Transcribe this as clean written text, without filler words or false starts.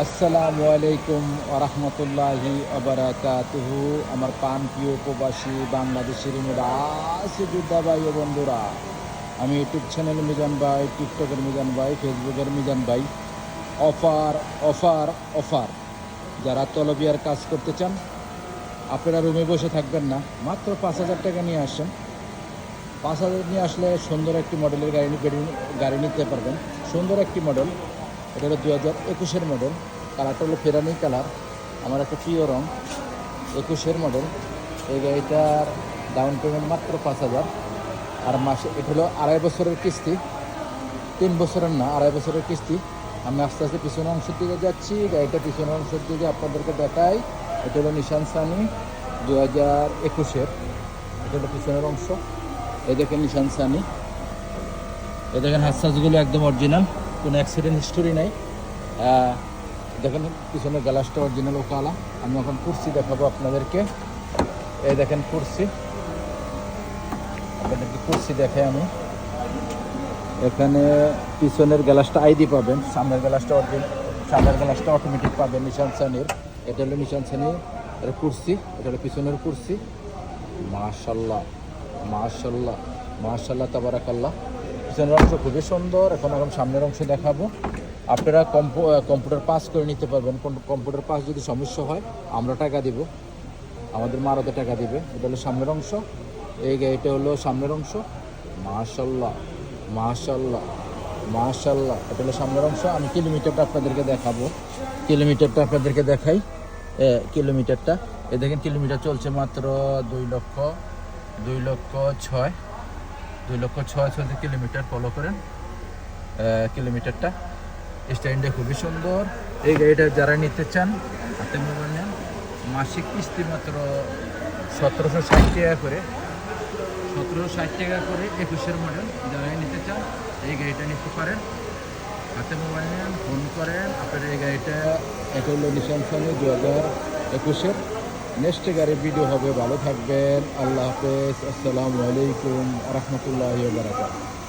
আসসালামু আলাইকুম ওরহমতুল্লাহি আবরাকাতুহু। আমার প্রাণ প্রিয় প্রবাসী বাংলাদেশের যোদ্ধা ভাই ও বন্ধুরা, আমি ইউটিউব চ্যানেল মিজান ভাই, টিকটকের মিজান ভাই, ফেসবুকের মিজান ভাই। Offer offer offer! যারা তলবিয়ার কাজ করতে চান, আপনারা রুমে বসে থাকবেন না, মাত্র 5,000 টাকা নিয়ে আসেন। 5,000 নিয়ে আসলে সুন্দর একটি মডেলের গাড়ি নিতে পারবেন। সুন্দর একটি মডেল, এটা হলো 2021-এর মডেল। কালারটা হলো ফেরানি কালার, আমার একটা প্রিয় রং। 21-এর মডেল। এই গাড়িটার ডাউন পেমেন্ট মাত্র 5,000, আর মাসে এটা হলো 2.5 বছরের কিস্তি। 3 বছরের না, 2.5 বছরের কিস্তি। আমি আস্তে আস্তে পিছনের অংশের দিকে যাচ্ছি, গাড়িটা পিছনের অংশের দিকে আপনাদেরকে দেখাই। এটা হলো নিশান সানি 2021-এর, এটা হলো পিছনের অংশ। এই দেখেন নিশান সানি, এই দেখেন হাসাসগুলো একদম অরিজিনাল, কোনো অ্যাক্সিডেন্ট হিস্টোরি নাই। দেখেন পিছনের গ্লাসটা অরিজিনাল ও কালা। আমি এখন কুর্সি দেখাবো আপনাদেরকে। এই দেখেন কুর্সি, আপনাদেরকে কুর্সি দেখাই আমি। এখানে পিছনের গ্লাসটা আইডি পাবেন, সামনের গ্লাসটা অটোমেটিক পাবেন নিশান সানির। এটা হলো নিশান সানির এটা কুর্সি, এটা হলো পিছনের কুর্সি। মাশাল্লাহ মাশাল্লাহ মাশাল্লাহ তাবারাকাল্লাহ। পিছনের অংশ খুবই সুন্দর। এখন সামনের অংশ দেখাবো। আপনারা কম্পিউটার পাস করে নিতে পারবেন। কম্পিউটার পাস যদি সমস্যা হয়, আমরা টাকা দিব, আমাদের মারতে টাকা দিবে। এটা হলো সামনের অংশ, এই গাড়িটা হলো সামনের অংশ। মাশাল্লাহ মাশাল্লাহ মাশাল্লাহ, এটা হলো সামনের অংশ। আমি কিলোমিটারটা আপনাদেরকে দেখাবো, কিলোমিটারটা আপনাদেরকে দেখাই। কিলোমিটারটা এ দেখেন, কিলোমিটার চলছে মাত্র 2,06,000 চলছে কিলোমিটার। ফলো করেন কিলোমিটারটা। স্ট্যান্ডে খুবই সুন্দর। এই গাড়িটা যারা নিতে চান, হাতে মোবাইল নেন, মাসিক কিস্তি মাত্র 1,760 টাকা করে, 1,760 টাকা করে। 21-এর মডেল যারা নিতে চান, এই গাড়িটা নিতে পারেন। হাতে মোবাইল নেন, ফোন করেন। আপনার এই গাড়িটা, এটা হলো নিশান সানি 2021-এর। নেক্সট গাড়ির ভিডিও হবে। ভালো থাকবেন, আল্লাহ হাফেজ, আসসালামু আলাইকুম রহমতুল্লাহি ওয়া বারাকাতুহু।